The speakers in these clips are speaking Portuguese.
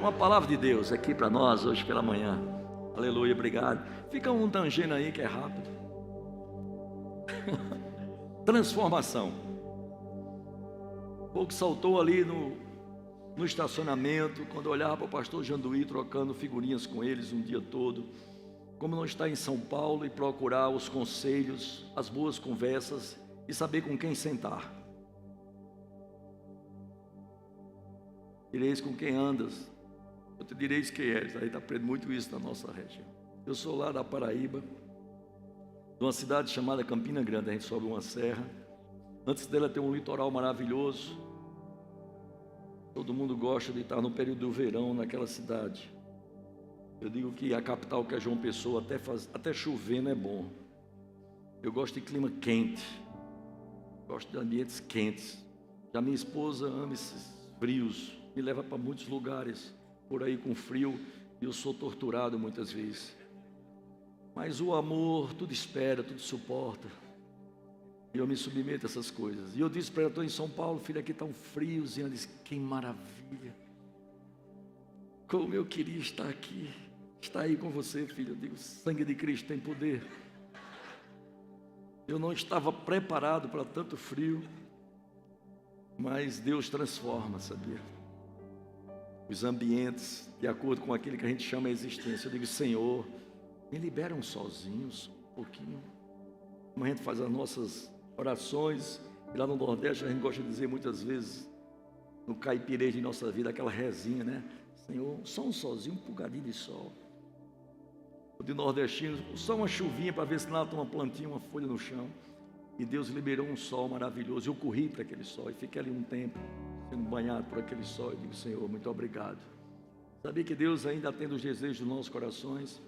uma palavra de Deus aqui para nós hoje pela manhã. Aleluia, obrigado. Fica um tangendo aí que é rápido. Transformação. O pouco saltou ali no estacionamento, quando eu olhava para o pastor Janduí trocando figurinhas com eles um dia todo. Como não estar em São Paulo e procurar os conselhos, as boas conversas e saber com quem sentar. Direis com quem andas, eu te direis quem és. Aí está aprendendo muito isso na nossa região. Eu sou lá da Paraíba, de uma cidade chamada Campina Grande. A gente sobe uma serra. Antes dela tem um litoral maravilhoso. Todo mundo gosta de estar no período do verão naquela cidade. Eu digo que a capital, que é João Pessoa, até chovendo é bom. Eu gosto de clima quente, gosto de ambientes quentes. Já minha esposa ama esses frios, me leva para muitos lugares por aí com frio, e eu sou torturado muitas vezes. Mas o amor tudo espera, tudo suporta, e eu me submeto a essas coisas. E eu disse para ela: estou em São Paulo, filha, aqui está um friozinho. Ela disse: que maravilha, como eu queria estar aqui. Está aí com você, filho. Eu digo: sangue de Cristo tem poder. Eu não estava preparado para tanto frio, mas Deus transforma, sabia? Os ambientes de acordo com aquilo que a gente chama a existência. Eu digo: Senhor, me libera um solzinho, um pouquinho. Como a gente faz as nossas orações, e lá no Nordeste a gente gosta de dizer muitas vezes, no caipirês de nossa vida, aquela rezinha, né? Senhor, só um solzinho, um pulgadinho de sol. De nordestino, só uma chuvinha para ver se nada uma plantinha, uma folha no chão. E Deus liberou um sol maravilhoso. Eu corri para aquele sol e fiquei ali um tempo sendo banhado por aquele sol. Eu digo: Senhor, muito obrigado. Sabia que Deus ainda atende os desejos dos nossos corações,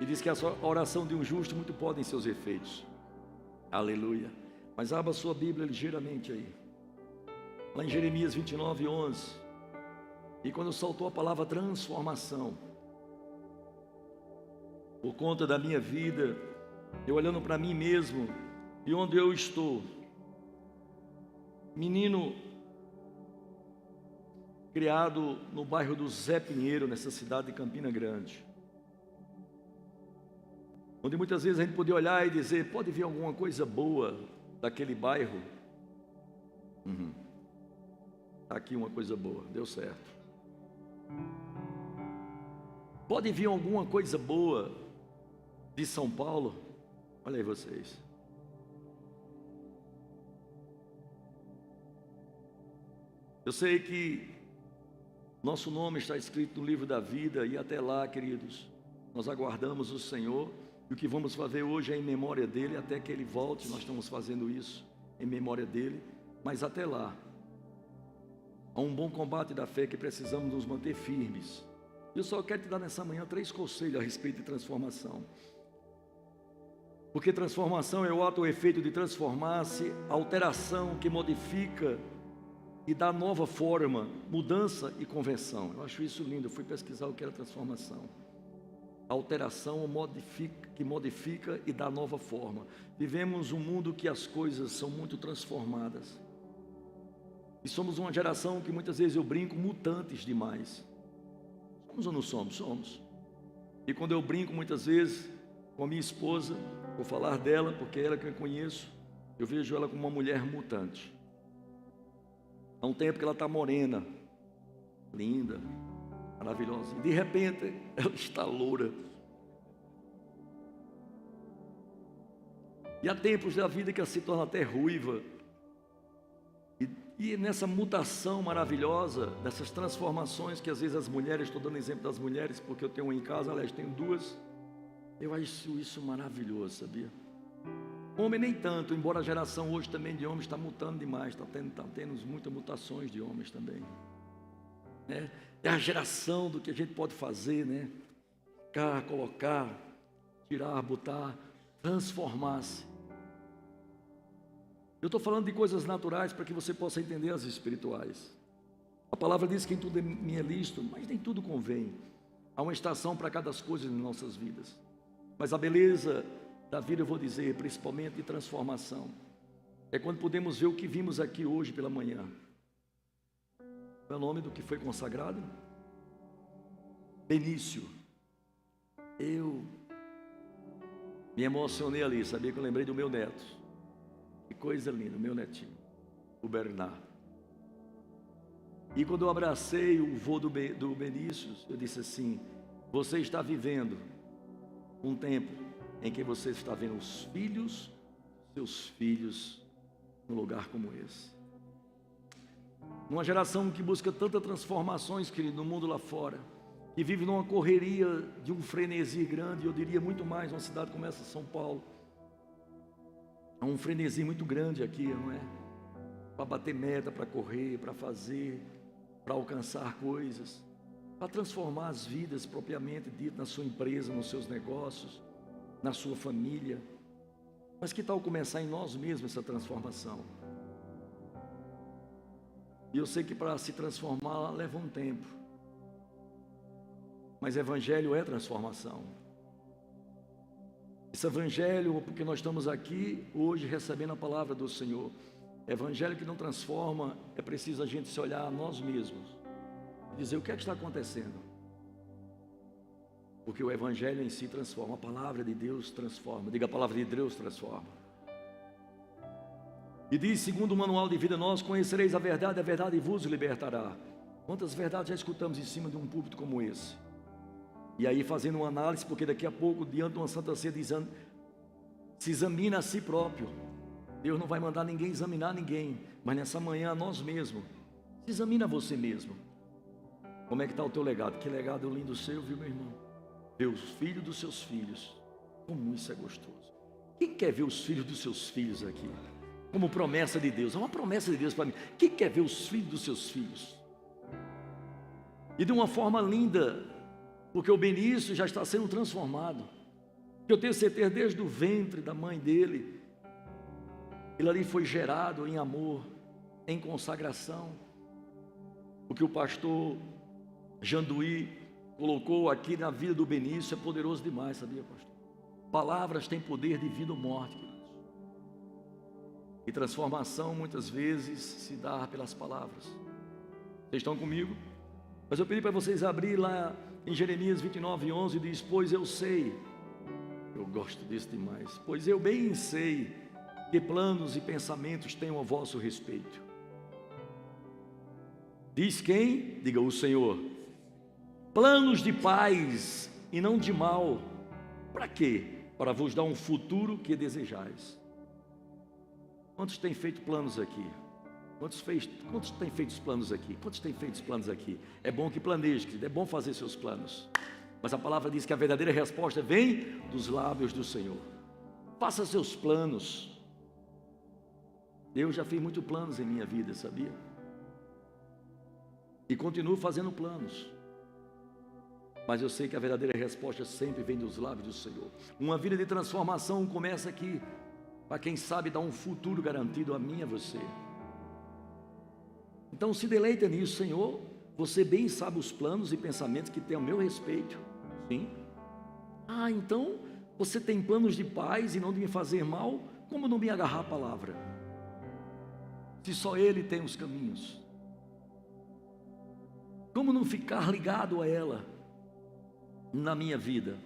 e diz que a oração de um justo muito pode em seus efeitos. Aleluia. Mas abra sua Bíblia ligeiramente aí, lá em Jeremias 29:11. E quando saltou a palavra transformação, por conta da minha vida, eu olhando para mim mesmo e onde eu estou, menino criado no bairro do Zé Pinheiro, nessa cidade de Campina Grande, onde muitas vezes a gente podia olhar e dizer: pode vir alguma coisa boa daquele bairro? Está aqui uma coisa boa, deu certo. Pode vir alguma coisa boa de São Paulo? Olha aí vocês. Eu sei que nosso nome está escrito no livro da vida, e até lá, queridos, nós aguardamos o Senhor, e o que vamos fazer hoje é em memória dele, até que ele volte. Nós estamos fazendo isso em memória dele, mas até lá há um bom combate da fé que precisamos nos manter firmes. Eu só quero te dar nessa manhã 3 conselhos a respeito de transformação. Porque transformação é o ato ou efeito de transformar-se, alteração que modifica e dá nova forma, mudança e conversão. Eu acho isso lindo. Eu fui pesquisar o que era transformação. Alteração que modifica e dá nova forma. Vivemos um mundo que as coisas são muito transformadas. E somos uma geração que muitas vezes eu brinco, mutantes demais. Somos ou não somos? Somos. E quando eu brinco muitas vezes com a minha esposa, vou falar dela porque é ela que eu conheço, eu vejo ela como uma mulher mutante. Há um tempo que ela está morena, linda, maravilhosa, e de repente ela está loura. E há tempos da vida que ela se torna até ruiva. E nessa mutação maravilhosa, dessas transformações que às vezes as mulheres, estou dando exemplo das mulheres porque eu tenho uma em casa, aliás tenho 2, eu acho isso maravilhoso, sabia? Homem nem tanto, embora a geração hoje também de homens está mutando demais, está tendo muitas mutações de homens também. É a geração do que a gente pode fazer, né? Ficar, colocar, tirar, botar, transformar-se. Eu estou falando de coisas naturais para que você possa entender as espirituais. A palavra diz que em tudo me é lícito, mas nem tudo convém. Há uma estação para cada coisa em nossas vidas. Mas a beleza da vida, eu vou dizer, principalmente de transformação, é quando podemos ver o que vimos aqui hoje pela manhã. Qual é o nome do que foi consagrado? Benício, eu me emocionei ali, sabia que eu lembrei do meu neto. Que coisa linda, meu netinho, o Bernardo. E quando eu abracei o vô do Benício, eu disse assim: você está vivendo um tempo em que você está vendo os filhos, seus filhos, num lugar como esse. Numa geração que busca tantas transformações, querido, no mundo lá fora, que vive numa correria de um frenesi grande, eu diria muito mais, uma cidade como essa, São Paulo. Há um frenesi muito grande aqui, não é? Para bater meta, para correr, para fazer, para alcançar coisas, para transformar as vidas propriamente dito na sua empresa, nos seus negócios, na sua família. Mas que tal começar em nós mesmos essa transformação? E eu sei que para se transformar leva um tempo. Mas evangelho é transformação. Esse evangelho, porque nós estamos aqui hoje recebendo a palavra do Senhor. Evangelho que não transforma, é preciso a gente se olhar a nós mesmos. Dizer o que é que está acontecendo. Porque o evangelho em si transforma. A palavra de Deus transforma. Diga, a palavra de Deus transforma. E diz, segundo o manual de vida nosso: conhecereis a verdade vos libertará. Quantas verdades já escutamos em cima de um púlpito como esse? E aí fazendo uma análise, porque daqui a pouco, diante de uma Santa Ceia, dizendo, se examina a si próprio. Deus não vai mandar ninguém examinar ninguém, mas nessa manhã nós mesmos. Se examina você mesmo. Como é que está o teu legado? Que legado lindo seu, viu, meu irmão? Ver os filhos dos seus filhos. Como isso é gostoso. Quem quer ver os filhos dos seus filhos aqui? Como promessa de Deus. É uma promessa de Deus para mim. Quem quer ver os filhos dos seus filhos? E de uma forma linda, porque o Benício já está sendo transformado. Eu tenho certeza, desde o ventre da mãe dele, ele ali foi gerado em amor, em consagração. O que o pastor Janduí colocou aqui na vida do Benício é poderoso demais, sabia, pastor? Palavras têm poder de vida ou morte, queridos. E transformação muitas vezes se dá pelas palavras. Vocês estão comigo? Mas eu pedi para vocês abrir lá em Jeremias 29:11, diz: pois eu sei, eu gosto disso demais, pois eu bem sei que planos e pensamentos tenho a vosso respeito. Diz quem? Diga o Senhor. Planos de paz e não de mal. Para quê? Para vos dar um futuro que desejais. Quantos têm feito planos aqui? Quantos têm feito planos aqui? Quantos têm feito planos aqui? É bom que planeje, querido, é bom fazer seus planos. Mas a palavra diz que a verdadeira resposta vem dos lábios do Senhor. Faça seus planos. Eu já fiz muitos planos em minha vida, sabia? E continuo fazendo planos. Mas eu sei que a verdadeira resposta sempre vem dos lábios do Senhor. Uma vida de transformação começa aqui, para quem sabe dar um futuro garantido a mim e a você. Então se deleita nisso, Senhor. Você bem sabe os planos e pensamentos que tem ao meu respeito. Sim. Ah, então você tem planos de paz e não de me fazer mal? Como não me agarrar à palavra? Se só Ele tem os caminhos. Como não ficar ligado a ela na minha vida?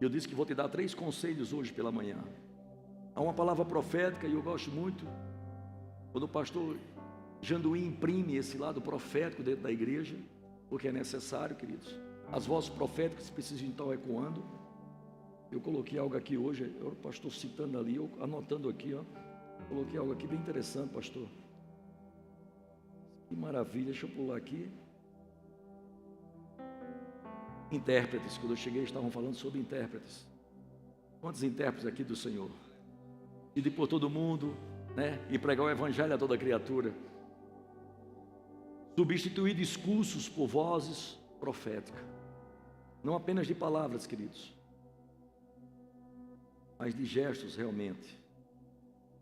Eu disse que vou te dar 3 conselhos hoje pela manhã. Há uma palavra profética e eu gosto muito quando o pastor Janduí imprime esse lado profético dentro da igreja, porque é necessário, queridos. As vozes proféticas precisam estar ecoando. Eu coloquei algo aqui hoje, o pastor citando ali, eu anotando aqui, ó. Coloquei algo aqui bem interessante, pastor. Que maravilha, deixa eu pular aqui. Intérpretes, quando eu cheguei estavam falando sobre intérpretes. Quantos intérpretes aqui do Senhor? E de por todo mundo, né? E pregar o evangelho a toda criatura. Substituir discursos por vozes proféticas. Não apenas de palavras, queridos, mas de gestos realmente.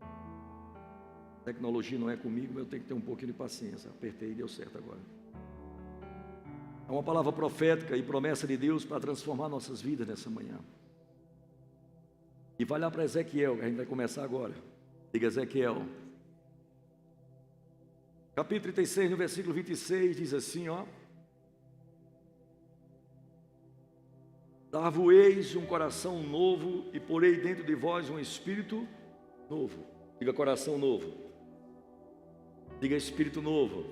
A tecnologia não é comigo, mas eu tenho que ter um pouquinho de paciência. Apertei e deu certo agora. É uma palavra profética e promessa de Deus para transformar nossas vidas nessa manhã. E vai lá para Ezequiel, que a gente vai começar agora. Diga Ezequiel. Capítulo 36, no versículo 26, diz assim, ó. dar-vos-eis um coração novo e porei dentro de vós um espírito novo. Diga coração novo. Diga espírito novo.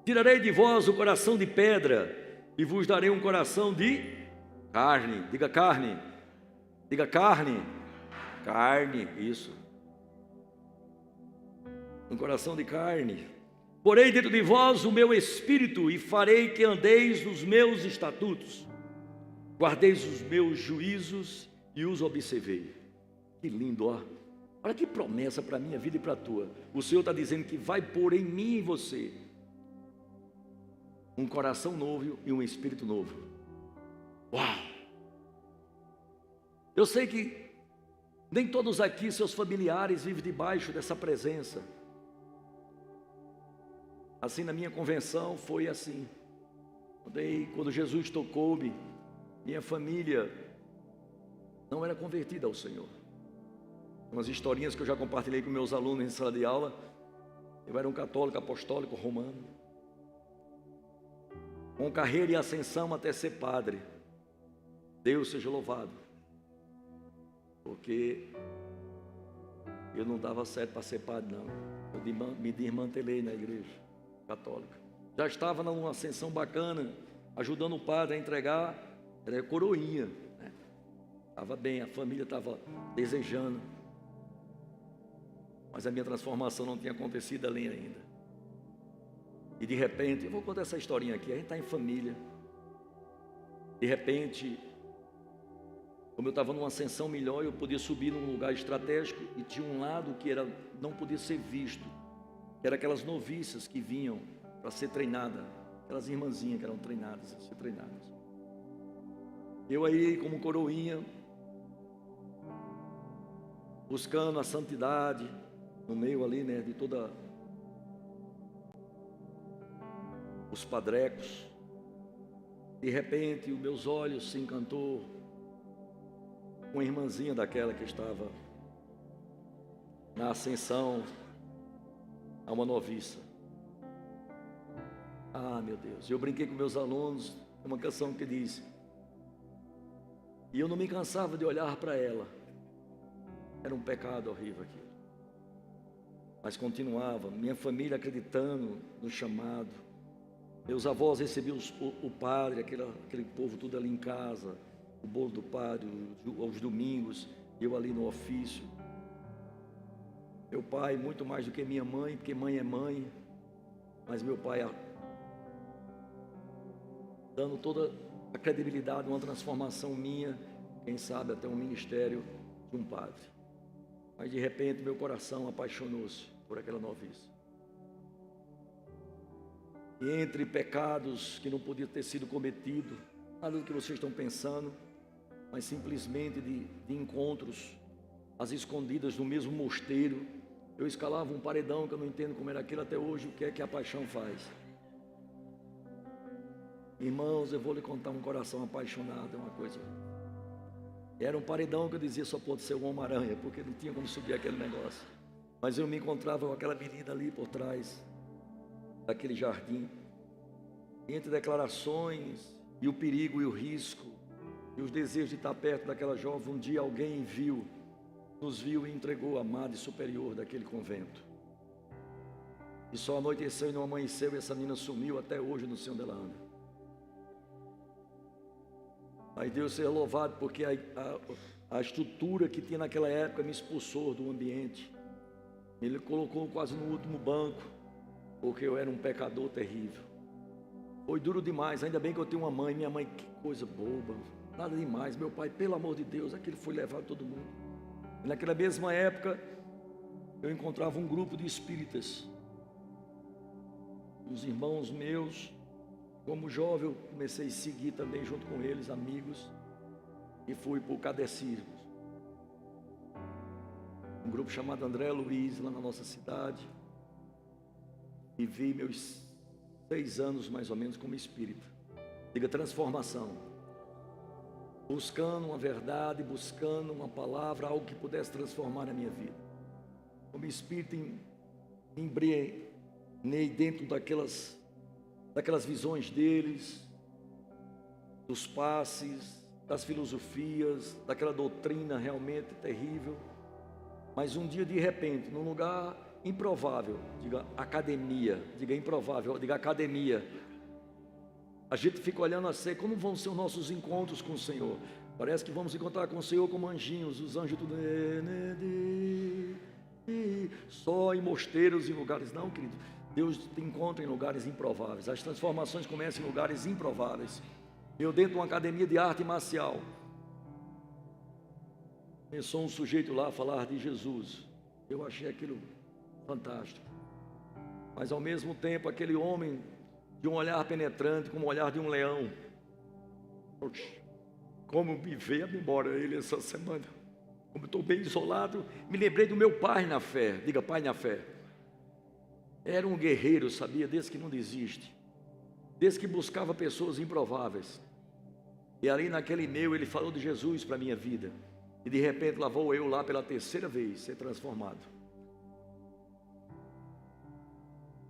Tirarei de vós o coração de pedra e vos darei um coração de carne. Diga carne. Diga carne. Carne, isso. Um coração de carne. Porei dentro de vós o meu espírito e farei que andeis nos meus estatutos. Guardeis os meus juízos e os observei. Que lindo, ó. Olha que promessa para a minha vida e para a tua. O Senhor está dizendo que vai pôr em mim e em você um coração novo e um espírito novo. Uau! Eu sei que nem todos aqui, seus familiares, vivem debaixo dessa presença. Assim, na minha convenção, foi assim. Quando Jesus tocou-me, minha família não era convertida ao Senhor. Umas historinhas que eu já compartilhei com meus alunos em sala de aula. Eu era um católico apostólico romano, com carreira e ascensão até ser padre. Deus seja louvado, porque eu não dava certo para ser padre, não. Eu me desmantelei na igreja católica. Já estava numa ascensão bacana, ajudando o padre a entregar, era coroinha, né? Estava bem, a família estava desejando, mas a minha transformação não tinha acontecido ali ainda. E de repente, eu vou contar essa historinha aqui, a gente está em família. De repente, como eu estava numa ascensão melhor, eu podia subir num lugar estratégico e tinha um lado que não podia ser visto, que era aquelas noviças que vinham para ser treinada, aquelas irmãzinhas que eram treinadas, a ser treinadas. Eu aí, como coroinha, buscando a santidade, no meio ali, né, de toda os padrecos. De repente, os meus olhos se encantou com uma irmãzinha daquela que estava na ascensão a uma noviça. Ah, meu Deus, eu brinquei com meus alunos, uma canção que diz, e eu não me cansava de olhar para ela. Era um pecado horrível aquilo, mas continuava, minha família acreditando no chamado. Meus avós recebiam o padre, aquele povo tudo ali em casa, o bolo do padre, aos domingos, eu ali no ofício. Meu pai, muito mais do que minha mãe, porque mãe é mãe, mas meu pai dando toda a credibilidade, uma transformação minha, quem sabe até um ministério de um padre. Mas de repente meu coração apaixonou-se por aquela noviça. E entre pecados que não podiam ter sido cometidos, nada do que vocês estão pensando, mas simplesmente de encontros às escondidas no mesmo mosteiro, eu escalava um paredão que eu não entendo como era aquilo até hoje, o que é que a paixão faz. Irmãos, eu vou lhe contar um coração apaixonado, é uma coisa. Era um paredão que eu dizia só pode ser um Homem-Aranha, porque não tinha como subir aquele negócio. Mas eu me encontrava com aquela menina ali por trás daquele jardim, entre declarações e o perigo e o risco e os desejos de estar perto daquela jovem. Um dia alguém nos viu e entregou a amada e superior daquele convento. E só anoiteceu e não amanheceu, e essa menina sumiu, até hoje não sei onde ela anda. Mas Deus seja louvado, porque a estrutura que tinha naquela época me expulsou do ambiente. Ele colocou quase no último banco, porque eu era um pecador terrível. Foi duro demais, ainda bem que eu tenho uma mãe. Minha mãe, que coisa boba, nada demais. Meu pai, pelo amor de Deus, aquilo foi levado todo mundo. E naquela mesma época, eu encontrava um grupo de espíritas. Os irmãos meus, como jovem, eu comecei a seguir também junto com eles, amigos, e fui para o catecismo. Um grupo chamado André Luiz, lá na nossa cidade. Vivi meus 6 anos mais ou menos como espírita. Diga transformação. Buscando uma verdade, buscando uma palavra, algo que pudesse transformar a minha vida. Como espírita, embriaguei dentro daquelas visões deles. dos passes, das filosofias, daquela doutrina realmente terrível. Mas um dia, de repente, num lugar improvável, diga academia, diga improvável, diga academia, a gente fica olhando assim, como vão ser os nossos encontros com o Senhor? Parece que vamos encontrar com o Senhor como anjinhos, os anjos tudo só em mosteiros, em lugares. Não, querido, Deus te encontra em lugares improváveis. As transformações começam em lugares improváveis. Eu dentro de uma academia de arte marcial, começou um sujeito lá a falar de Jesus. Eu achei aquilo fantástico. Mas ao mesmo tempo, aquele homem de um olhar penetrante, como o olhar de um leão. Como me veio a memória ele essa semana. Como estou bem isolado, me lembrei do meu pai na fé. Diga, pai na fé. Era um guerreiro, sabia? Desse que não desiste. Desse que buscava pessoas improváveis. E ali naquele meio ele falou de Jesus para a minha vida. E de repente lá vou eu lá pela terceira vez ser transformado.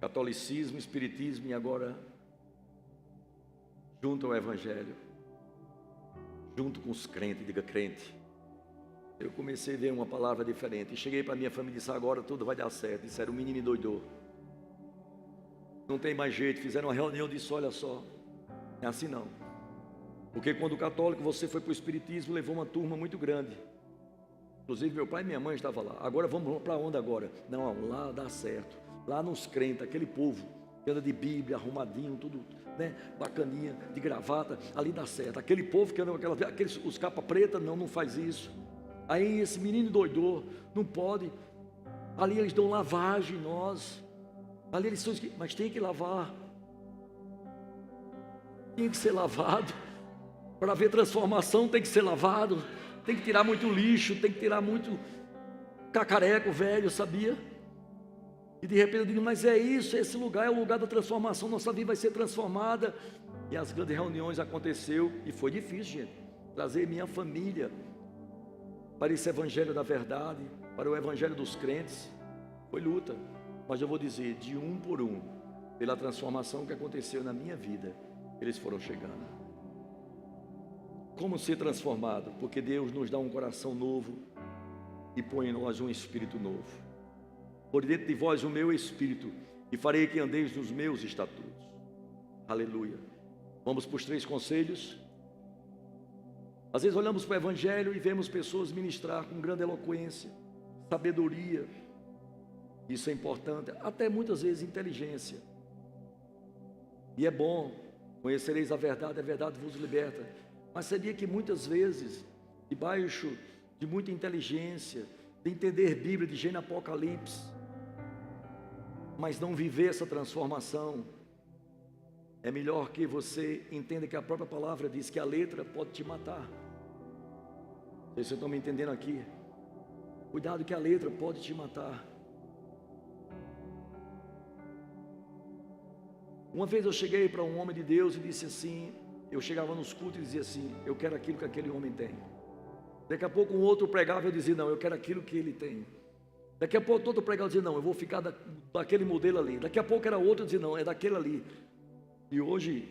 Catolicismo, espiritismo e agora junto ao Evangelho. Junto com os crentes, diga crente. Eu comecei a ver uma palavra diferente. E cheguei para a minha família e disse, agora tudo vai dar certo. Disseram, o menino endoidou. Não tem mais jeito. Fizeram uma reunião e disse, olha só, não é assim não. Porque quando o católico você foi para o espiritismo, levou uma turma muito grande. Inclusive meu pai e minha mãe estavam lá. Agora vamos para onde agora? Não, lá dá certo. Lá nos crentes, aquele povo que anda de Bíblia, arrumadinho, tudo, né, bacaninha, de gravata, ali dá certo. Aquele povo que anda com os capa preta, não faz isso. Aí esse menino doidou, não pode. Ali eles dão lavagem, nós. Ali eles são, mas tem que lavar. Tem que ser lavado. Para haver transformação tem que ser lavado. Tem que tirar muito lixo, tem que tirar muito cacareco velho, sabia? E de repente eu digo, mas é isso, esse lugar é o lugar da transformação, nossa vida vai ser transformada. E as grandes reuniões aconteceu, e foi difícil, gente, trazer minha família para esse evangelho da verdade, para o evangelho dos crentes. Foi luta, mas eu vou dizer, de um por um, pela transformação que aconteceu na minha vida, eles foram chegando. Como ser transformado? Porque Deus nos dá um coração novo e põe em nós um espírito novo. Por dentro de vós o meu espírito, e farei que andeis nos meus estatutos. Aleluia. Vamos para os 3 conselhos. Às vezes olhamos para o evangelho e vemos pessoas ministrar com grande eloquência, sabedoria. Isso é importante, até muitas vezes inteligência. E é bom, conhecereis a verdade vos liberta. Mas sabia que muitas vezes, debaixo de muita inteligência, de entender Bíblia, de Gênesis, Apocalipse, mas não viver essa transformação, é melhor que você entenda que a própria palavra diz que a letra pode te matar. Vocês estão me entendendo aqui? Cuidado que a letra pode te matar. Uma vez eu cheguei para um homem de Deus e disse assim, eu chegava nos cultos e dizia assim, eu quero aquilo que aquele homem tem. Daqui a pouco um outro pregava e eu dizia, não, eu quero aquilo que ele tem. Daqui a pouco outro pregava e dizia, não, eu vou ficar daquele modelo ali. Daqui a pouco era outro e dizia, não, é daquele ali. E hoje,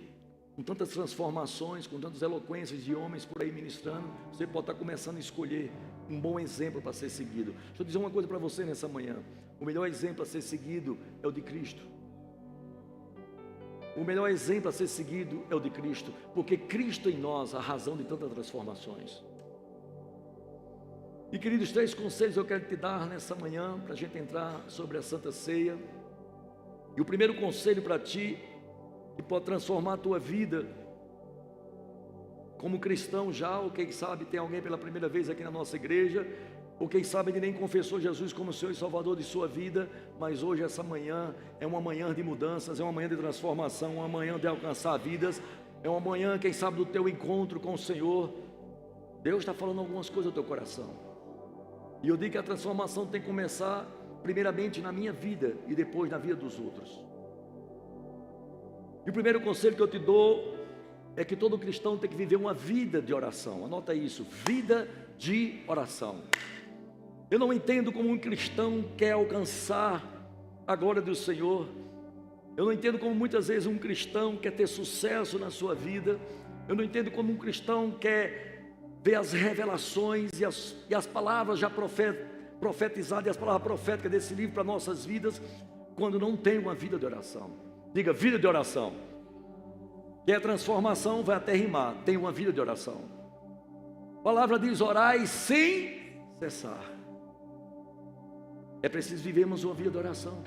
com tantas transformações, com tantas eloquências de homens por aí ministrando, você pode estar começando a escolher um bom exemplo para ser seguido. Deixa eu dizer uma coisa para você nessa manhã. O melhor exemplo a ser seguido é o de Cristo. O melhor exemplo a ser seguido é o de Cristo, porque Cristo em nós, a razão de tantas transformações. E queridos, 3 conselhos eu quero te dar nessa manhã, para a gente entrar sobre a Santa Ceia. E o primeiro conselho para ti, que pode transformar a tua vida, como cristão já, ou quem sabe tem alguém pela primeira vez aqui na nossa igreja, ou quem sabe ele nem confessou Jesus como Senhor e Salvador de sua vida, mas hoje essa manhã é uma manhã de mudanças, é uma manhã de transformação, uma manhã de alcançar vidas, é uma manhã, quem sabe, do teu encontro com o Senhor. Deus está falando algumas coisas ao teu coração, e eu digo que a transformação tem que começar primeiramente na minha vida e depois na vida dos outros. E o primeiro conselho que eu te dou é que todo cristão tem que viver uma vida de oração. Anota isso, vida de oração. Eu não entendo como um cristão quer alcançar a glória do Senhor Eu não entendo como muitas vezes um cristão quer ter sucesso na sua vida. Eu não entendo como um cristão quer ver as revelações e as palavras já profetizadas, e as palavras proféticas desse livro para nossas vidas, quando não tem uma vida de oração. Diga, vida de oração. Quer transformação, vai até rimar. Tem uma vida de oração. A palavra diz: orai sem cessar. É preciso vivermos uma vida de oração.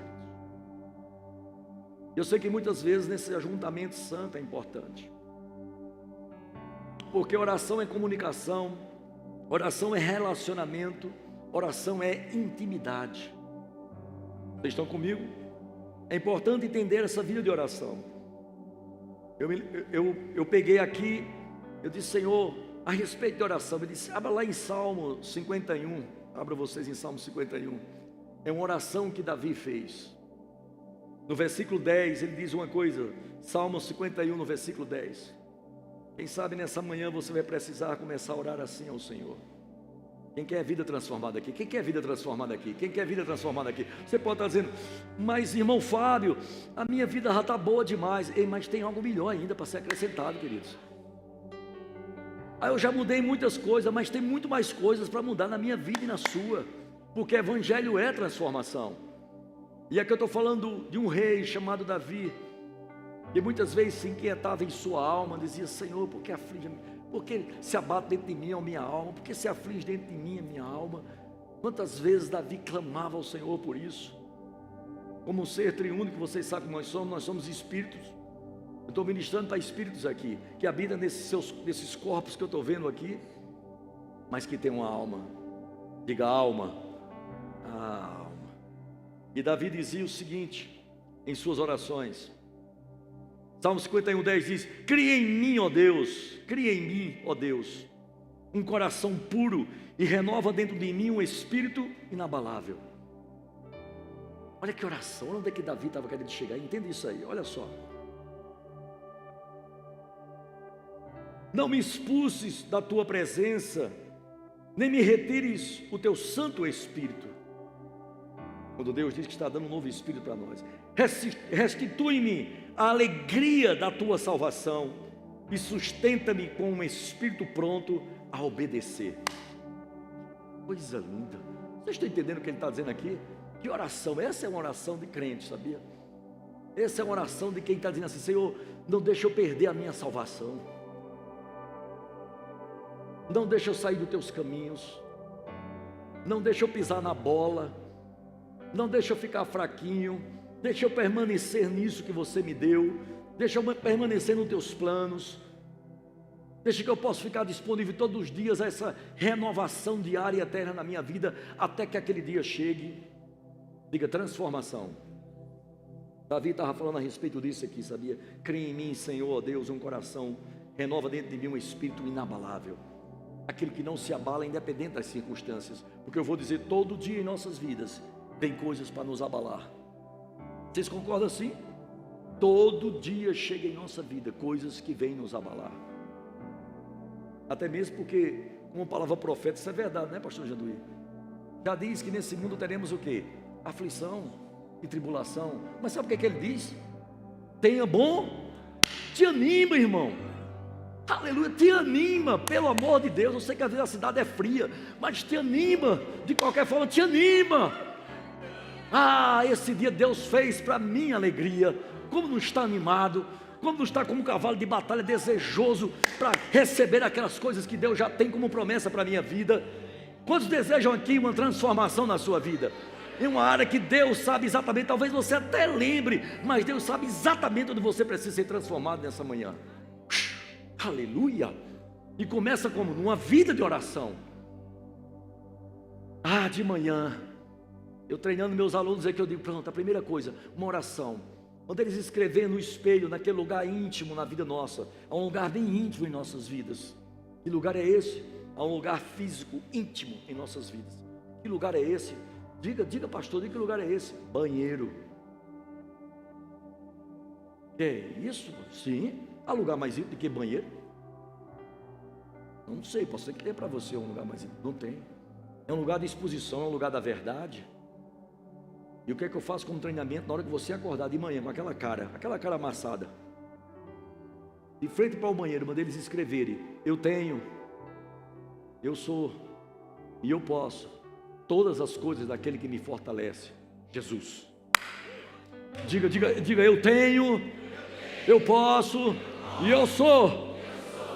Eu sei que muitas vezes nesse ajuntamento santo é importante, porque oração é comunicação, oração é relacionamento, oração é intimidade. Vocês estão comigo? É importante entender essa vida de oração. Eu peguei aqui, eu disse: Senhor, a respeito de oração, eu disse: abra lá em Salmo 51, abra vocês em Salmo 51, é uma oração que Davi fez. No versículo 10 ele diz uma coisa, Salmo 51 no versículo 10, quem sabe nessa manhã você vai precisar começar a orar assim ao Senhor. Quem quer vida transformada aqui? Quem quer vida transformada aqui? Quem quer vida transformada aqui? Você pode estar dizendo: mas irmão Fábio, a minha vida já está boa demais. Ei, mas tem algo melhor ainda para ser acrescentado, queridos. Eu já mudei muitas coisas, mas tem muito mais coisas para mudar na minha vida e na sua, porque evangelho é transformação. E aqui eu estou falando de um rei chamado Davi, que muitas vezes se inquietava em sua alma, dizia: Senhor, por que aflige, por que se abate dentro de mim a minha alma, por que se aflige dentro de mim a minha alma? Quantas vezes Davi clamava ao Senhor por isso? Como um ser triúnico, que vocês sabem que nós somos espíritos. Eu estou ministrando para espíritos aqui, que habitam nesses corpos que eu estou vendo aqui, mas que tem uma alma. Diga, alma. Ah, alma. E Davi dizia o seguinte em suas orações, Salmo 51, 10 diz: cria em mim, ó Deus, cria em mim, ó Deus, um coração puro e renova dentro de mim um espírito inabalável. Olha que oração, olha onde é que Davi estava querendo chegar, entende isso aí, olha só. Não me expulses da tua presença, nem me retires o teu santo espírito. Quando Deus diz que está dando um novo espírito para nós, restitui-me a alegria da tua salvação e sustenta-me com um espírito pronto a obedecer. Coisa linda. Vocês estão entendendo o que ele está dizendo aqui? Que oração, essa é uma oração de crente, sabia? Essa é uma oração de quem está dizendo assim: Senhor, não deixa eu perder a minha salvação, não deixa eu sair dos teus caminhos, não deixa eu pisar na bola, não deixa eu ficar fraquinho, deixa eu permanecer nisso que você me deu, deixa eu permanecer nos teus planos, deixa que eu possa ficar disponível todos os dias a essa renovação diária e eterna na minha vida, até que aquele dia chegue. Diga, transformação. Davi estava falando a respeito disso aqui, sabia? Cria em mim, Senhor, ó Deus, um coração, renova dentro de mim um espírito inabalável, aquele que não se abala independente das circunstâncias, porque eu vou dizer, todo dia em nossas vidas tem coisas para nos abalar. Vocês concordam assim? Todo dia chega em nossa vida coisas que vêm nos abalar, até mesmo porque, como palavra profeta, isso é verdade, né, pastor Janduí? Já diz que nesse mundo teremos o quê? Aflição e tribulação. Mas sabe o que ele diz? Tenha bom, te anima, irmão. Aleluia, te anima, pelo amor de Deus. Eu sei que às vezes a cidade é fria, mas te anima, de qualquer forma, te anima. Ah, esse dia Deus fez para minha alegria. Como não está animado, como não está como um cavalo de batalha desejoso para receber aquelas coisas que Deus já tem como promessa para a minha vida. Quantos desejam aqui uma transformação na sua vida? Em uma área que Deus sabe exatamente, talvez você até lembre, mas Deus sabe exatamente onde você precisa ser transformado nessa manhã. Aleluia! E começa como? Numa vida de oração. Ah, de manhã, eu treinando meus alunos aqui, eu digo, pronto, a primeira coisa, uma oração. Quando eles escreverem no espelho, naquele lugar íntimo na vida nossa, há um lugar bem íntimo em nossas vidas. Que lugar é esse? Há um lugar físico íntimo em nossas vidas. Que lugar é esse? Diga pastor, diga que lugar é esse? Banheiro. É isso? Sim. Há lugar mais íntimo do que banheiro? Não sei, pode ser que tenha para você um lugar mais íntimo. Não tem. É um lugar de exposição, é um lugar da verdade. E o que é que eu faço como treinamento? Na hora que você acordar de manhã com aquela cara amassada, de frente para o banheiro, manda eles escreverem: eu tenho, eu sou e eu posso todas as coisas daquele que me fortalece, Jesus. Diga, eu tenho, eu posso e eu sou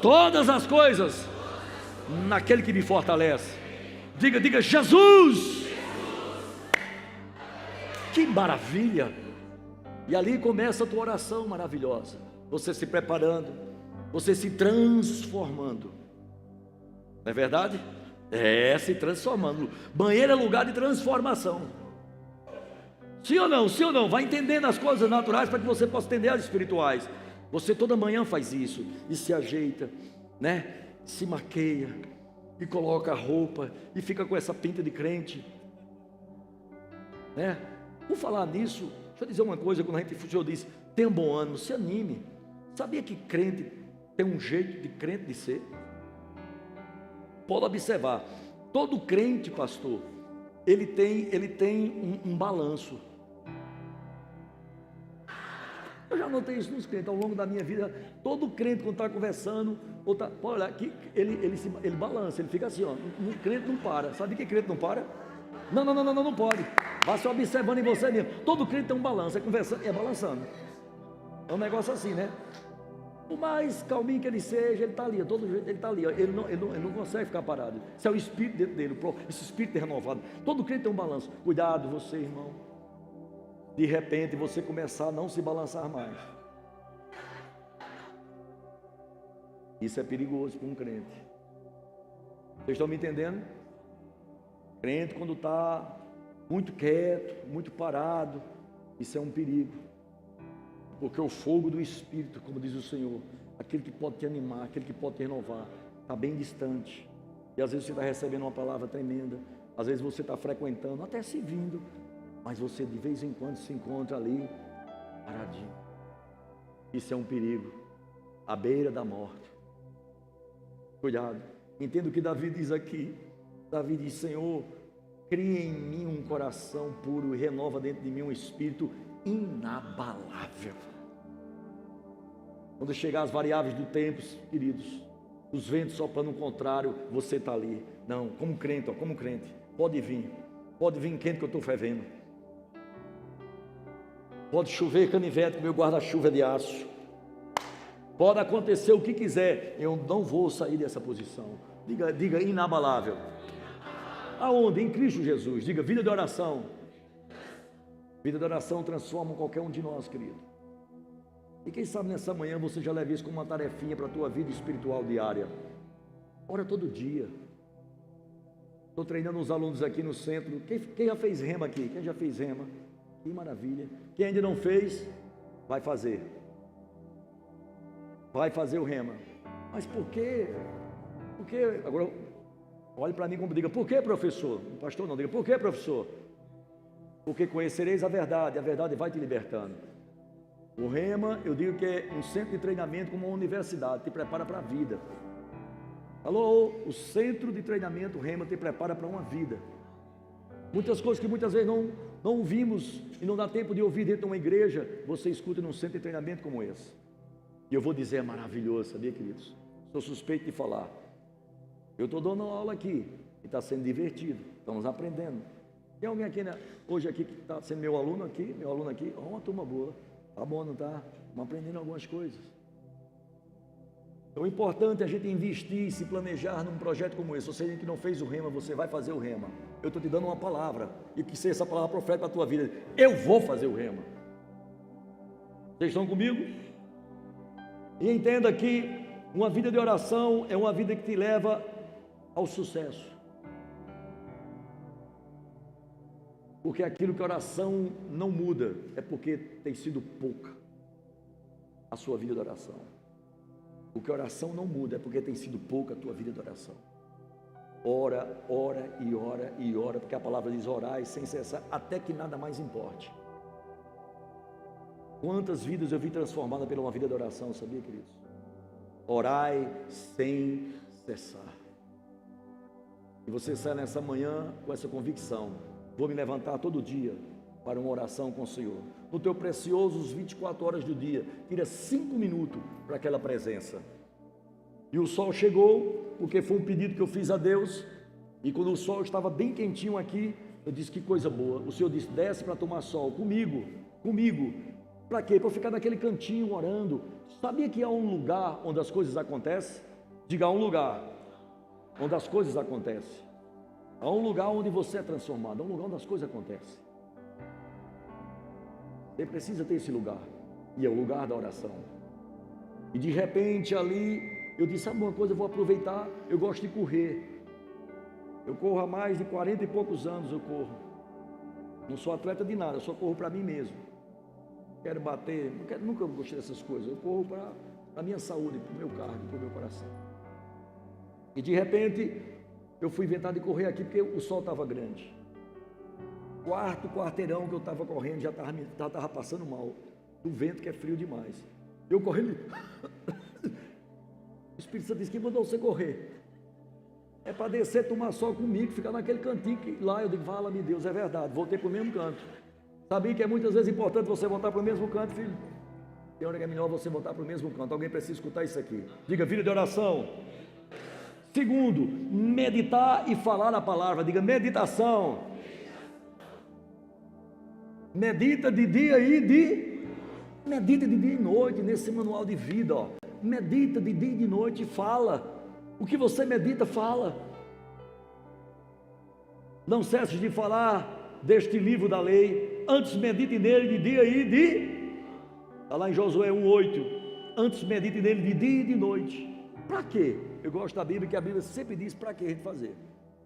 todas as coisas naquele que me fortalece. Diga, Jesus. Que maravilha! E ali começa a tua oração maravilhosa. Você se preparando, você se transformando. Não é verdade? Se transformando. Banheiro é lugar de transformação. Sim ou não? Sim ou não? Vai entendendo as coisas naturais para que você possa entender as espirituais. Você toda manhã faz isso e se ajeita, né? Se maqueia e coloca a roupa e fica com essa pinta de crente, né? Por falar nisso, deixa eu dizer uma coisa. Quando o Senhor diz, tenha um bom ânimo, se anime. Sabia que crente tem um jeito de crente de ser? Pode observar, todo crente, pastor, ele tem um balanço. Eu já notei isso nos crentes, ao longo da minha vida. Todo crente, quando está conversando, pode olhar, que ele balança, ele fica assim, ó. O crente não para. Sabe que crente não para? Não pode. Vá se observando em você mesmo. Todo crente tem um balanço, é conversando, é balançando. É um negócio assim, né? O mais calminho que ele seja, ele está ali, todo jeito ele está ali. Ele não consegue ficar parado. Esse é o espírito dentro dele, esse espírito é renovado. Todo crente tem um balanço. Cuidado, você, irmão. De repente você começar a não se balançar mais. Isso é perigoso para um crente. Vocês estão me entendendo? Crente, quando está muito quieto, muito parado, isso é um perigo. Porque o fogo do Espírito, como diz o Senhor, aquele que pode te animar, aquele que pode te renovar, está bem distante. E às vezes você está recebendo uma palavra tremenda, às vezes você está frequentando, até se vindo, mas você de vez em quando se encontra ali, paradinho. Isso é um perigo, à beira da morte. Cuidado. Entenda o que Davi diz aqui. Davi diz, Senhor, cria em mim um coração puro e renova dentro de mim um espírito inabalável. Quando chegar as variáveis do tempo, queridos, os ventos soprando o contrário, você está ali. Não, como crente, pode vir quente que eu estou fervendo. Pode chover canivete, que meu guarda-chuva é de aço. Pode acontecer o que quiser, eu não vou sair dessa posição. Diga inabalável. Aonde? Em Cristo Jesus. Diga vida de oração. Vida de oração transforma qualquer um de nós, querido. E quem sabe nessa manhã você já leva isso como uma tarefinha para a tua vida espiritual diária. Ora todo dia. Estou treinando uns alunos aqui no centro. Quem já fez rema aqui? Quem já fez rema? Que maravilha. Quem ainda não fez, vai fazer. Vai fazer o rema. Mas por quê? Porque agora olhe para mim como diga, por que, professor? O pastor não diga, por que, professor? Porque conhecereis a verdade vai te libertando. O rema, eu digo que é um centro de treinamento como uma universidade, te prepara para a vida. Alô, o centro de treinamento rema te prepara para uma vida. Muitas coisas que muitas vezes não ouvimos e não dá tempo de ouvir dentro de uma igreja, você escuta num centro de treinamento como esse. E eu vou dizer, é maravilhoso, sabia, queridos? Sou suspeito de falar. Eu estou dando uma aula aqui e está sendo divertido, estamos aprendendo. Tem alguém aqui, né, hoje aqui que está sendo meu aluno aqui, uma turma boa, tá bom, não tá? Estamos aprendendo algumas coisas. Então, o importante é a gente investir e se planejar num projeto como esse. Você que não fez o rema, você vai fazer o rema. Eu estou te dando uma palavra, e que seja essa palavra profética para a tua vida. Eu vou fazer o rema. Vocês estão comigo? E entenda que uma vida de oração é uma vida que te leva ao sucesso. Porque aquilo que a oração não muda é porque tem sido pouca a sua vida de oração. O que a oração não muda é porque tem sido pouca a tua vida de oração. Ora, e ora, porque a palavra diz orai sem cessar, até que nada mais importe. Quantas vidas eu vi transformadas pela uma vida de oração, sabia, queridos? Orai sem cessar. E você sai nessa manhã com essa convicção: vou me levantar todo dia para uma oração com o Senhor. No teu preciosos 24 horas do dia, tira 5 minutos para aquela presença. E o sol chegou, porque foi um pedido que eu fiz a Deus. E quando o sol estava bem quentinho aqui, eu disse: que coisa boa. O Senhor disse: desce para tomar sol comigo. Para quê? Para eu ficar naquele cantinho orando. Sabia que há um lugar onde as coisas acontecem? Diga: há um lugar onde as coisas acontecem. Há um lugar onde você é transformado. Há um lugar onde as coisas acontecem. Você precisa ter esse lugar. E é o lugar da oração. E de repente ali, eu disse: sabe uma coisa, eu vou aproveitar. Eu gosto de correr. Eu corro há mais de 40 e poucos anos, eu corro. Não sou atleta de nada, eu só corro para mim mesmo. Quero bater, nunca gostei dessas coisas. Eu corro para a minha saúde, para o meu cardio, para o meu coração. E de repente, eu fui inventar de correr aqui porque o sol estava grande. Quarto quarteirão que eu estava correndo, já estava passando mal. Do vento, que é frio demais. Eu correndo. O Espírito Santo disse: quem mandou você correr? É para descer, tomar sol comigo, ficar naquele cantinho que lá. Eu digo: fala-me Deus, é verdade, voltei para o mesmo canto. Sabia que é muitas vezes importante você voltar para o mesmo canto, filho? Tem hora que é melhor você voltar para o mesmo canto. Alguém precisa escutar isso aqui. Diga: vida de oração. Segundo, meditar e falar a palavra. Diga: meditação. Medita de dia medita de dia e noite nesse manual de vida, ó. Medita de dia e de noite e fala. O que você medita, fala. Não cesses de falar deste livro da lei. Antes medite nele de dia e está lá em Josué 1:8. Antes medite nele de dia e de noite. Para quê? Eu gosto da Bíblia, que a Bíblia sempre diz para que a gente fazer,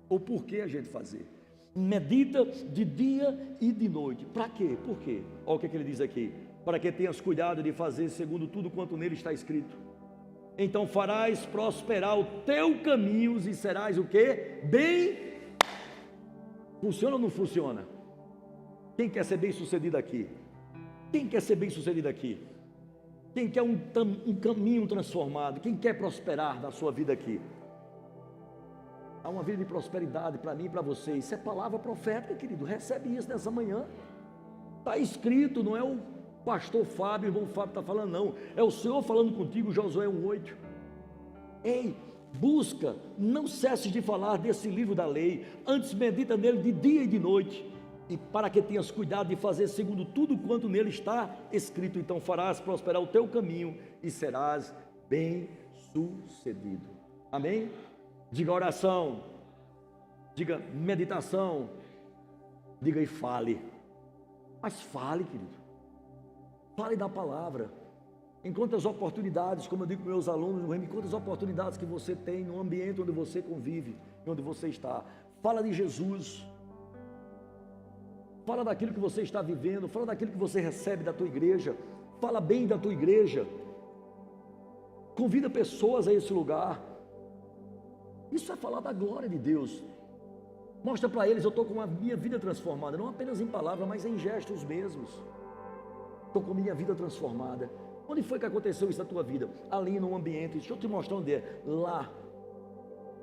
ou por que a gente fazer. Medita de dia e de noite. Para quê? Por quê? Olha o que ele diz aqui: para que tenhas cuidado de fazer segundo tudo quanto nele está escrito. Então farás prosperar o teu caminho e serás o quê? Bem. Funciona ou não funciona? Quem quer ser bem sucedido aqui? Quem quer ser bem sucedido aqui? Quem quer um caminho transformado? Quem quer prosperar na sua vida aqui? Há uma vida de prosperidade para mim e para você. Isso é palavra profética, querido. Recebe isso nessa manhã. Está escrito, não é o pastor Fábio, irmão Fábio está falando, não. É o Senhor falando contigo, Josué 1:8. Ei, busca, não cesses de falar desse livro da lei. Antes medita nele de dia e de noite. E para que tenhas cuidado de fazer segundo tudo quanto nele está escrito. Então farás prosperar o teu caminho e serás bem sucedido. Amém? Diga oração, diga meditação, diga e fale. Mas fale, querido. Fale da palavra. Encontre as oportunidades, como eu digo para meus alunos, encontre as oportunidades que você tem no ambiente onde você convive, onde você está. Fala de Jesus. Fala daquilo que você está vivendo, fala daquilo que você recebe da tua igreja. Fala bem da tua igreja. Convida pessoas a esse lugar. Isso é falar da glória de Deus. Mostra para eles: eu estou com a minha vida transformada, não apenas em palavras, mas em gestos mesmos. Estou com a minha vida transformada. Onde foi que aconteceu isso na tua vida? Ali no ambiente. Deixa eu te mostrar onde é. Lá,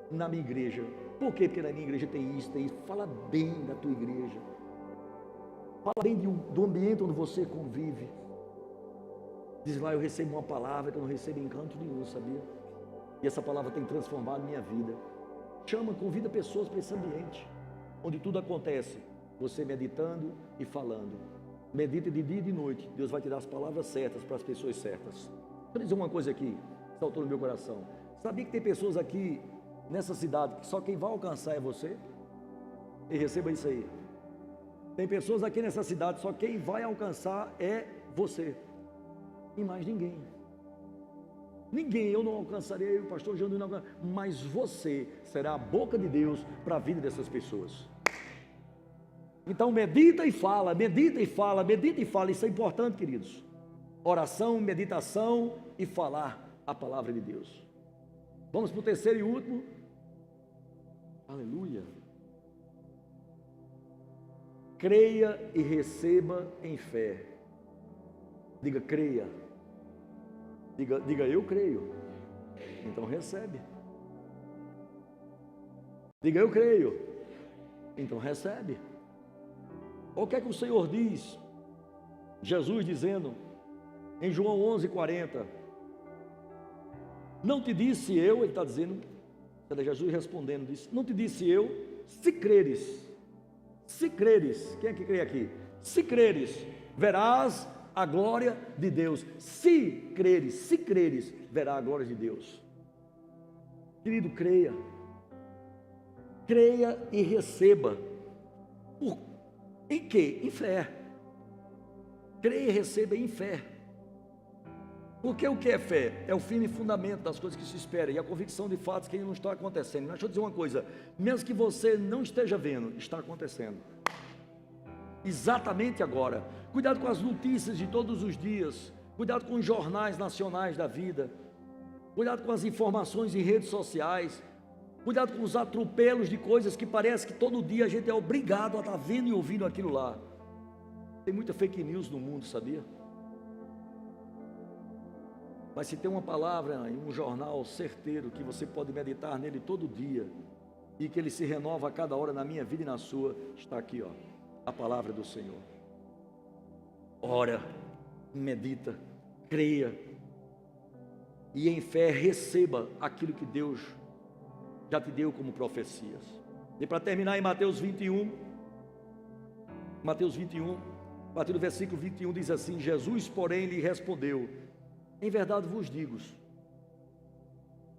na minha igreja. Por quê? Porque na minha igreja tem isso, tem isso. Fala bem da tua igreja. Fala bem do ambiente onde você convive. Diz lá: eu recebo uma palavra que eu não recebo em canto nenhum, sabia? E essa palavra tem transformado minha vida. Chama, convida pessoas para esse ambiente, onde tudo acontece. Você meditando e falando. Medita de dia e de noite. Deus vai te dar as palavras certas para as pessoas certas. Deixa eu dizer uma coisa aqui, saltou no meu coração. Sabia que tem pessoas aqui nessa cidade que só quem vai alcançar é você? E receba isso aí. Tem pessoas aqui nessa cidade, só quem vai alcançar é você. E mais ninguém. Ninguém, eu não alcançarei, o pastor Jânio não alcançarei, mas você será a boca de Deus para a vida dessas pessoas. Então medita e fala, medita e fala, medita e fala. Isso é importante, queridos. Oração, meditação e falar a palavra de Deus. Vamos para o terceiro e último. Aleluia. Creia e receba em fé. Diga: creia. Diga: eu creio. Então recebe. Diga: eu creio. Então recebe. O que é que o Senhor diz? Jesus dizendo em João 11:40, não te disse eu, ele está dizendo, era Jesus respondendo, disse, não te disse eu, se creres, quem é que crê aqui? Se creres, verás a glória de Deus. Se creres, verá a glória de Deus. Querido, creia e receba. Em quê? Em fé. Creia e receba em fé. Porque o que é fé? É o firme fundamento das coisas que se espera e a convicção de fatos que ainda não estão acontecendo. Mas deixa eu dizer uma coisa, mesmo que você não esteja vendo, está acontecendo. Exatamente agora. Cuidado com as notícias de todos os dias. Cuidado com os jornais nacionais da vida. Cuidado com as informações em redes sociais. Cuidado com os atropelos de coisas que parece que todo dia a gente é obrigado a estar vendo e ouvindo aquilo lá. Tem muita fake news no mundo, sabia? Mas se tem uma palavra em um jornal certeiro que você pode meditar nele todo dia e que ele se renova a cada hora na minha vida e na sua, está aqui, ó, a palavra do Senhor. Ora, medita, creia e em fé receba aquilo que Deus já te deu como profecias. E para terminar em Mateus 21, a partir do versículo 21 diz assim, Jesus porém lhe respondeu, em verdade vos digo.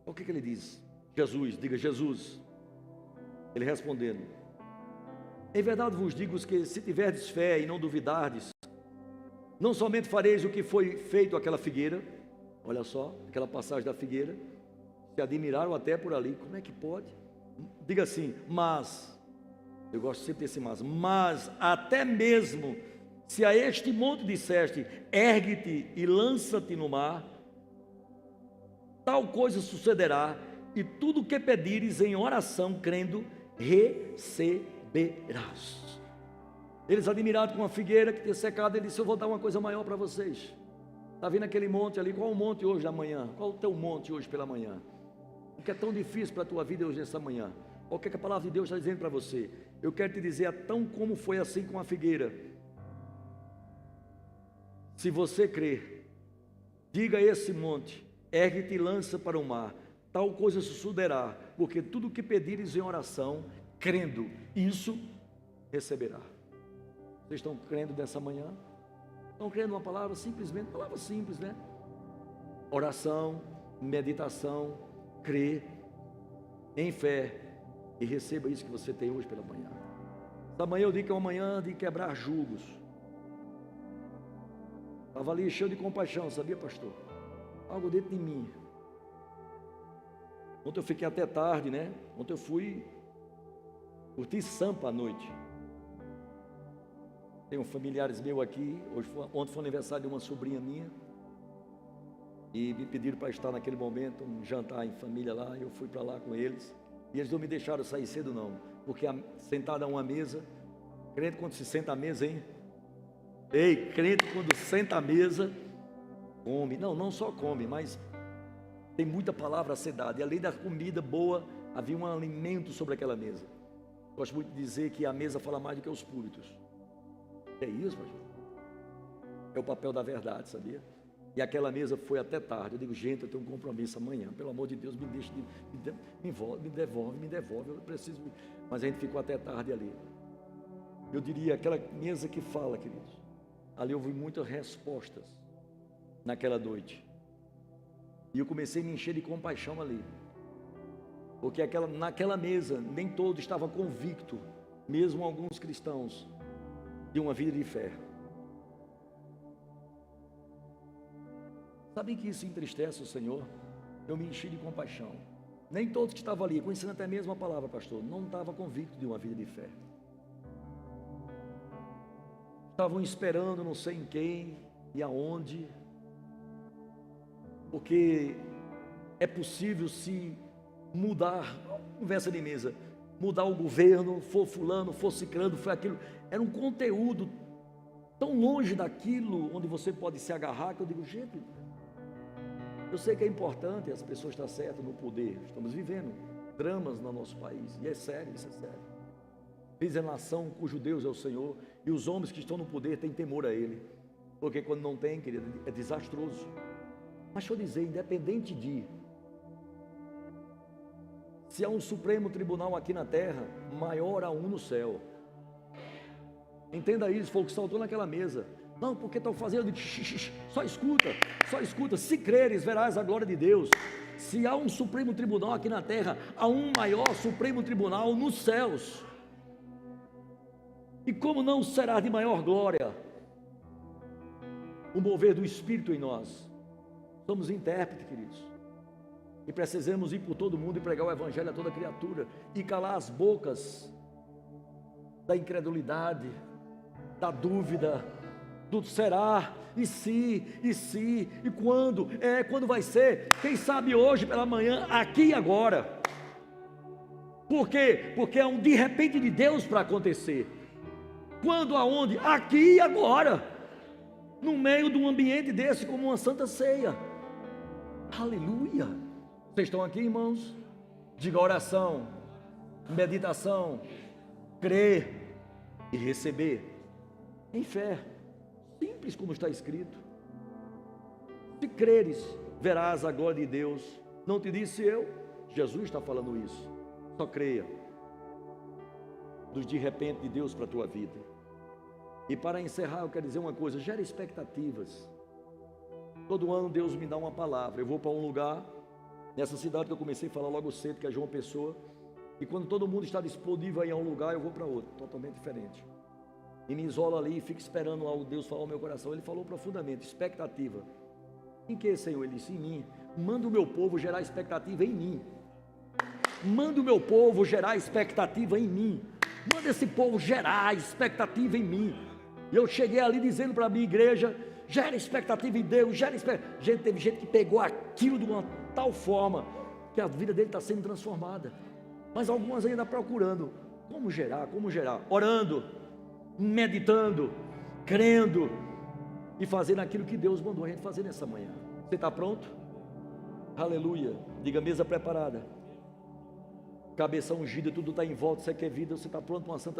O que ele diz? Jesus, diga Jesus. Ele respondendo, em verdade vos digo que se tiverdes fé e não duvidardes, não somente fareis o que foi feito àquela figueira, olha só, aquela passagem da figueira, se admiraram até por ali, como é que pode? Diga assim, mas, eu gosto sempre desse mas até mesmo se a este monte disseste, ergue-te e lança-te no mar, tal coisa sucederá, e tudo o que pedires em oração, crendo, receberás. Eles admirados com a figueira que tinha secado, ele disse, eu vou dar uma coisa maior para vocês. Está vendo aquele monte ali? Qual o monte hoje da manhã? Qual o teu monte hoje pela manhã? O que é tão difícil para a tua vida hoje nessa manhã? O que é que a palavra de Deus está dizendo para você? Eu quero te dizer, é tão como foi assim com a figueira. Se você crer, diga a esse monte, ergue-te e lança para o mar, tal coisa sucederá, porque tudo o que pedires em oração, crendo, isso receberá. Vocês estão crendo nessa manhã? Estão crendo uma palavra simplesmente, palavra simples, né? Oração, meditação, crer, em fé, e receba isso que você tem hoje pela manhã. Essa manhã eu digo que é uma manhã de quebrar julgos. Estava ali cheio de compaixão, sabia, pastor? Algo dentro de mim. Ontem eu fiquei até tarde, né? Ontem eu fui curtir Sampa à noite. Tenho familiares meus aqui. Ontem foi aniversário de uma sobrinha minha. E me pediram para estar naquele momento, um jantar em família lá. Eu fui para lá com eles. E eles não me deixaram sair cedo não. Porque sentado a uma mesa, crente quando se senta à mesa, hein? Ei, crente quando senta à mesa, come, não só come, mas tem muita palavra a ser dada, e além da comida boa, havia um alimento sobre aquela mesa. Gosto muito de dizer que a mesa fala mais do que os púlpitos. É isso, pastor? É o papel da verdade, sabia? E aquela mesa foi até tarde. Eu digo, gente, eu tenho um compromisso amanhã, pelo amor de Deus, me deixe, me devolve, eu preciso, mas a gente ficou até tarde ali. Eu diria, aquela mesa que fala, queridos, ali houve muitas respostas naquela noite. E eu comecei a me encher de compaixão ali. Porque naquela mesa, nem todo estava convicto, mesmo alguns cristãos, de uma vida de fé. Sabem que isso entristece o Senhor? Eu me enchi de compaixão. Nem todos que estavam ali, conhecendo até mesmo a palavra, pastor, não estavam convictos de uma vida de fé. Estavam esperando não sei em quem e aonde, porque é possível se mudar, conversa de mesa, mudar o governo, for fulano, for ciclano, foi aquilo, era um conteúdo tão longe daquilo onde você pode se agarrar, que eu digo, gente, eu sei que é importante as pessoas estar certas no poder, estamos vivendo dramas no nosso país, e é sério, isso é sério. Fiz a nação cujo Deus é o Senhor, E os homens que estão no poder têm temor a ele. Porque quando não tem, querido, é desastroso. Mas deixa eu dizer, independente de se há um Supremo Tribunal aqui na terra, maior há um no céu. Entenda isso, foi o que saltou naquela mesa. Não, porque estão fazendo, só escuta, se creres verás a glória de Deus. Se há um Supremo Tribunal aqui na terra, há um maior Supremo Tribunal nos céus. E como não será de maior glória o mover do Espírito em nós? Somos intérpretes, queridos, e precisamos ir por todo mundo e pregar o Evangelho a toda criatura, e calar as bocas da incredulidade, da dúvida, do será, e se, e quando, quando vai ser, quem sabe hoje pela manhã, aqui e agora. Por quê? Porque é um de repente de Deus para acontecer. Quando, aonde? Aqui e agora, no meio de um ambiente desse, como uma santa ceia. Aleluia! Vocês estão aqui, irmãos? Diga oração, meditação, crer e receber em fé, simples como está escrito. Se creres, verás a glória de Deus. Não te disse eu? Jesus está falando isso. Só creia dos de repente de Deus para a tua vida. E para encerrar, eu quero dizer uma coisa: gera expectativas. Todo ano Deus me dá uma palavra. Eu vou para um lugar, nessa cidade que eu comecei a falar logo cedo, que é João Pessoa, e quando todo mundo está disponível a ir a um lugar, eu vou para outro, totalmente diferente. E me isolo ali e fico esperando algo Deus falar ao meu coração. Ele falou profundamente, expectativa. Em que, Senhor? Ele disse, em mim. Manda o meu povo gerar expectativa em mim. Manda o meu povo gerar expectativa em mim. Manda esse povo gerar expectativa em mim. E eu cheguei ali dizendo para a minha igreja, gera expectativa em Deus, gera expectativa. Teve gente que pegou aquilo de uma tal forma que a vida dele está sendo transformada. Mas algumas ainda procurando como gerar, orando, meditando, crendo e fazendo aquilo que Deus mandou a gente fazer nessa manhã. Você está pronto? Aleluia. Diga, mesa preparada, cabeça ungida, tudo está em volta. Você quer vida, você está pronto para uma santa